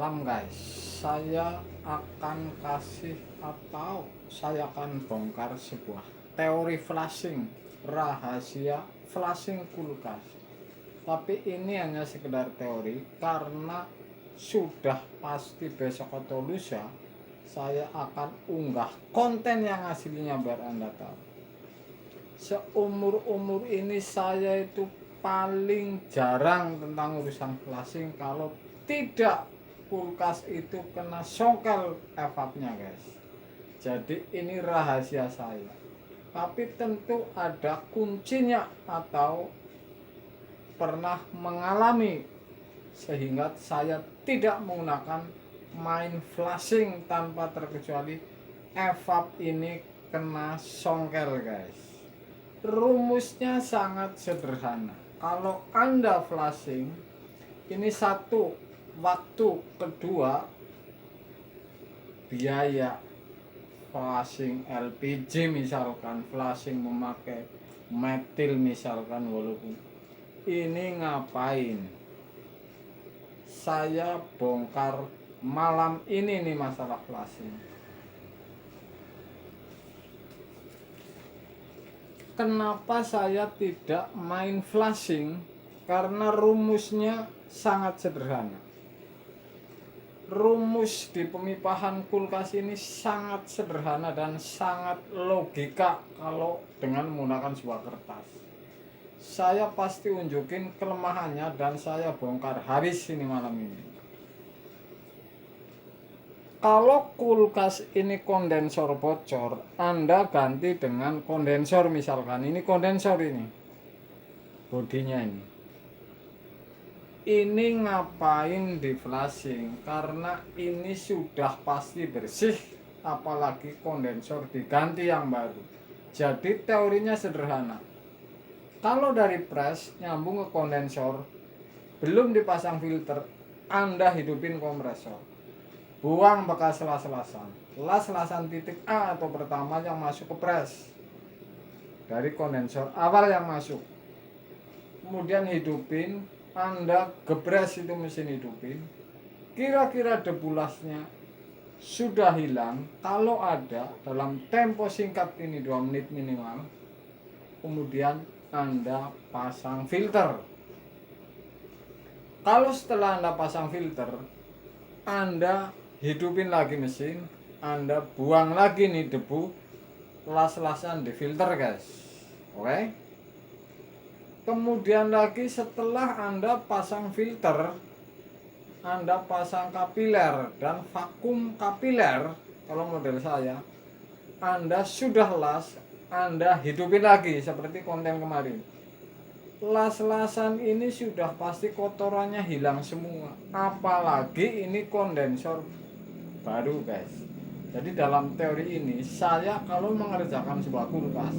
malam guys, saya akan kasih atau saya akan bongkar sebuah teori flashing, rahasia flashing kulkas. Tapi ini hanya sekedar teori karena sudah pasti besok atau lusa saya akan unggah konten yang aslinya biar Anda tahu. Seumur-umur ini saya itu paling jarang tentang urusan flashing kalau tidak kulkas itu kena songkel evapnya guys. Jadi ini rahasia saya, tapi tentu ada kuncinya atau pernah mengalami sehingga saya tidak menggunakan main flashing tanpa terkecuali evap ini kena songkel guys. Rumusnya sangat sederhana. Kalau Anda flashing ini satu, waktu kedua biaya flashing LPG misalkan, flashing memakai metil misalkan, walaupun ini ngapain saya bongkar malam ini nih masalah flashing. Kenapa saya tidak main flashing? Karena rumusnya sangat sederhana. Rumus di pemipahan kulkas ini sangat sederhana dan sangat logika kalau dengan menggunakan sebuah kertas. Saya pasti unjukin kelemahannya dan saya bongkar habis ini malam ini. Kalau kulkas ini kondensor bocor, Anda ganti dengan kondensor misalkan. Ini kondensor ini, bodinya ini. Ini ngapain di flashing? Karena ini sudah pasti bersih, apalagi kondensor diganti yang baru. Jadi teorinya sederhana. Kalau dari press nyambung ke kondensor, belum dipasang filter, Anda hidupin kompresor. Buang bekas las-lasan. Las-lasan titik A atau pertama yang masuk ke press dari kondensor awal yang masuk. Kemudian hidupin, Anda gebres itu mesin hidupin. Kira-kira debu lasnya sudah hilang. Kalau ada dalam tempo singkat ini 2 menit minimal. Kemudian Anda pasang filter. Kalau setelah Anda pasang filter, Anda hidupin lagi mesin, Anda buang lagi nih debu las-lasan di filter guys. Oke. Kemudian lagi setelah Anda pasang filter, Anda pasang kapiler dan vakum kapiler. Kalau model saya, Anda sudah las, Anda hidupin lagi seperti konten kemarin. Las-lasan ini sudah pasti kotorannya hilang semua, apalagi ini kondensor baru guys. Jadi dalam teori ini saya kalau mengerjakan sebuah kulkas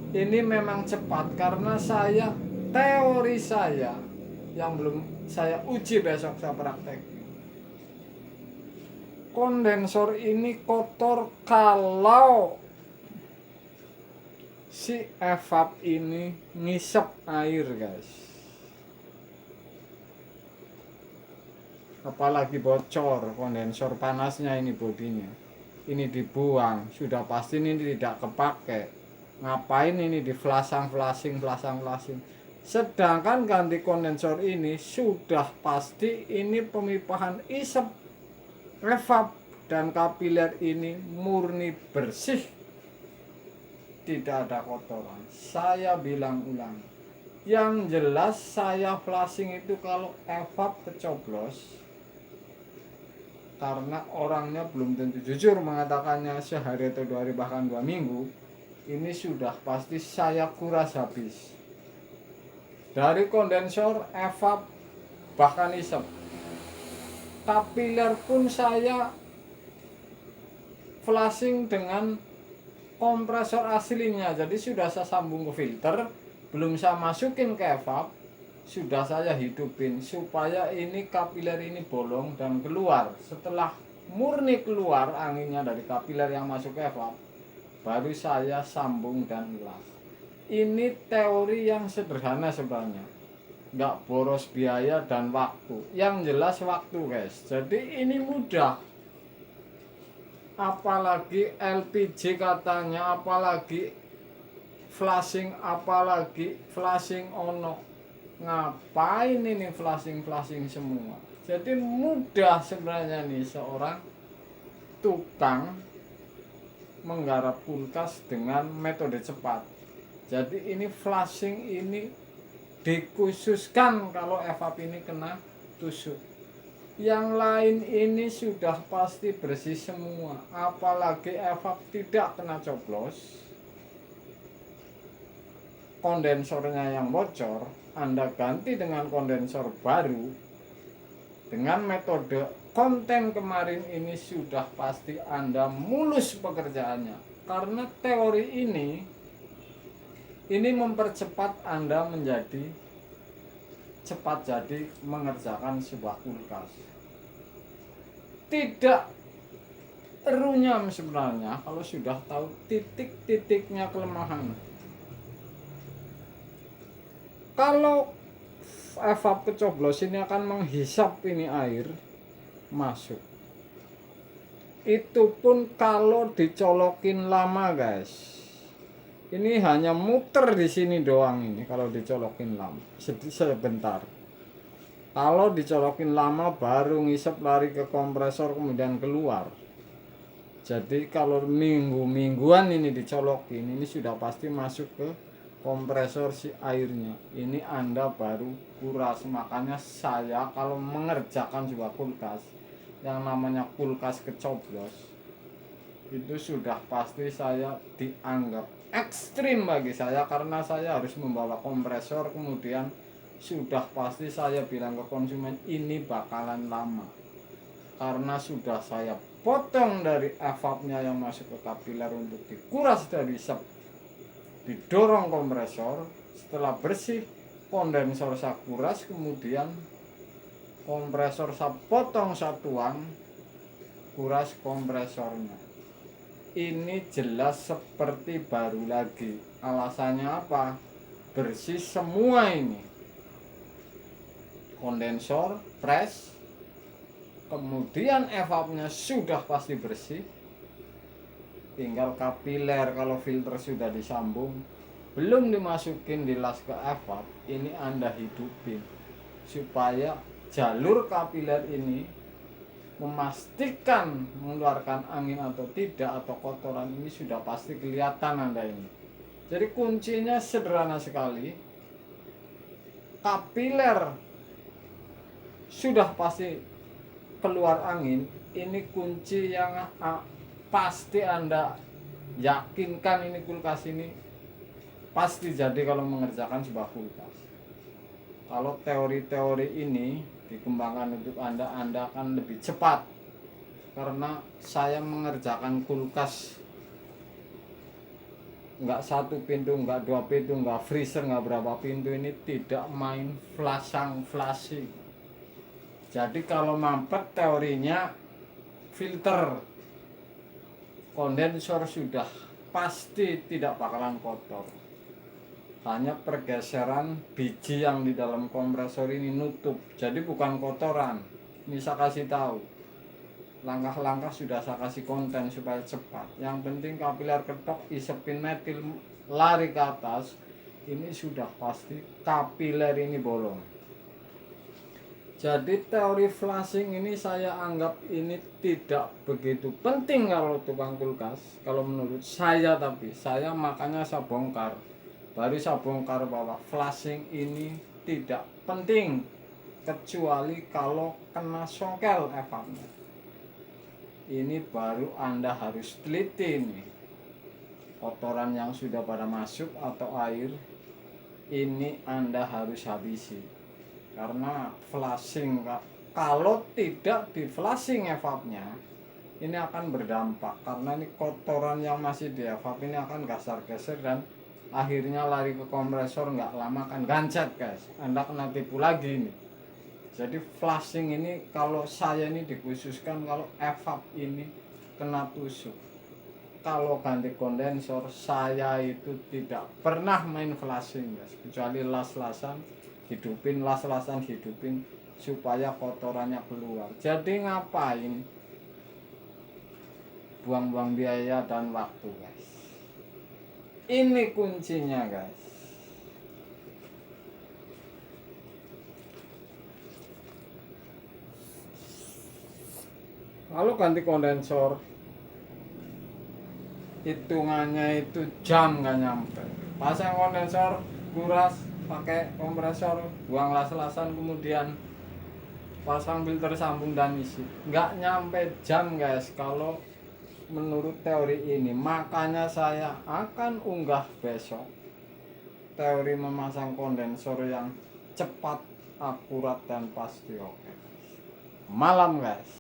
ini memang cepat karena saya teori saya yang belum saya uji, besok saya praktek. Kondensor ini kotor kalau si evap ini ngisep air guys. Apalagi bocor kondensor panasnya ini bodinya, ini dibuang, sudah pasti ini tidak kepake. Ngapain ini di flashing. Sedangkan ganti kondensor ini sudah pasti ini pemipahan isep evap dan kapiler ini murni bersih, tidak ada kotoran. Saya bilang ulang, yang jelas saya flashing itu kalau evap kecoblos, karena orangnya belum tentu jujur mengatakannya sehari atau 2 hari bahkan 2 minggu, ini sudah pasti saya kuras habis. Dari kondensor, evap, bahkan isep. Kapiler pun saya flashing dengan kompresor aslinya, jadi sudah saya sambung ke filter, belum saya masukin ke evap, sudah saya hidupin supaya ini kapiler ini bolong dan keluar. Setelah murni keluar anginnya dari kapiler yang masuk ke evap, baru saya sambung dan las. Ini teori yang sederhana sebenarnya. nggak boros biaya dan waktu. Yang jelas waktu guys. Jadi ini mudah. Apalagi LPG katanya, apalagi flashing ono. Ngapain ini flashing semua? Jadi mudah sebenarnya nih seorang tukang menggarap kulkas dengan metode cepat. Jadi ini flashing ini dikhususkan kalau evap ini kena tusuk. Yang lain ini sudah pasti bersih semua. Apalagi evap tidak kena coblos, kondensornya yang bocor, Anda ganti dengan kondensor baru dengan metode konten kemarin ini sudah pasti Anda mulus pekerjaannya. Karena teori ini mempercepat Anda menjadi cepat jadi mengerjakan sebuah kulkas. Tidak runyam sebenarnya kalau sudah tahu titik-titiknya kelemahan. Kalau evap kecoblos ini akan menghisap ini air masuk. Itu pun kalau dicolokin lama guys. Ini hanya muter di sini doang ini kalau dicolokin lama. Sebentar. Kalau dicolokin lama baru ngisep lari ke kompresor kemudian keluar. Jadi kalau mingguan ini dicolokin ini sudah pasti masuk ke kompresor si airnya. Ini Anda baru kuras. Makanya saya kalau mengerjakan sebuah kulkas yang namanya kulkas kecoblos itu sudah pasti saya dianggap ekstrim bagi saya, karena saya harus membawa kompresor. Kemudian sudah pasti saya bilang ke konsumen ini bakalan lama karena sudah saya potong dari evapnya yang masuk ke kapiler untuk dikuras dari sep, didorong kompresor. Setelah bersih, kondensor saya kuras, kemudian kompresor saya potong satuan, kuras kompresornya. Ini jelas seperti baru lagi. Alasannya apa? Bersih semua ini. Kondensor, press, kemudian evapnya sudah pasti bersih. Tinggal kapiler, kalau filter sudah disambung, belum dimasukin di las ke evap, ini Anda hidupin supaya jalur kapiler ini memastikan mengeluarkan angin atau tidak, atau kotoran ini sudah pasti kelihatan Anda ini. Jadi kuncinya sederhana sekali. Kapiler sudah pasti keluar angin, ini kunci yang pasti Anda yakinkan ini kulkas ini pasti jadi kalau mengerjakan sebuah kulkas. Kalau teori-teori ini dikembangkan untuk Anda akan lebih cepat. Karena saya mengerjakan kulkas nggak satu pintu, nggak dua pintu, nggak freezer, nggak berapa pintu, ini tidak main flashing. Jadi kalau mampet teorinya filter kondensor sudah pasti tidak bakalan kotor. Hanya pergeseran biji yang di dalam kompresor ini nutup. Jadi bukan kotoran. Ini saya kasih tahu. Langkah-langkah sudah saya kasih konten supaya cepat. Yang penting kapiler ketok, isepin metil, lari ke atas. Ini sudah pasti kapiler ini bolong. Jadi teori flashing ini saya anggap ini tidak begitu penting kalau tukang kulkas, kalau menurut saya. Tapi saya makanya saya bongkar, baru saya bongkar bahwa flashing ini tidak penting kecuali kalau kena songkel evapnya. Ini baru Anda harus teliti nih, kotoran yang sudah pada masuk atau air ini Anda harus habisi. Karena flashing, kalau tidak di flashing evapnya ini akan berdampak, karena ini kotoran yang masih di evap ini akan geser dan akhirnya lari ke kompresor, nggak lama kan gancet guys, Anda kena tipu lagi ini. Jadi flashing ini kalau saya ini dikhususkan kalau evap ini kena tusuk. Kalau ganti kondensor saya itu tidak pernah main flashing guys, kecuali las-lasan hidupin, las-lasan hidupin supaya kotorannya keluar. Jadi ngapain buang-buang biaya dan waktu, guys. Ini kuncinya, guys. Lalu ganti kondensor, hitungannya itu jam nggak nyampe. Pasang kondensor, kuras, pakai kompresor, buang las-lasan, kemudian pasang filter, sambung dan isi. Nggak nyampe jam, guys, kalau menurut teori ini. Makanya saya akan unggah besok teori memasang kondensor yang cepat, akurat, dan pasti. Oke, malam, guys.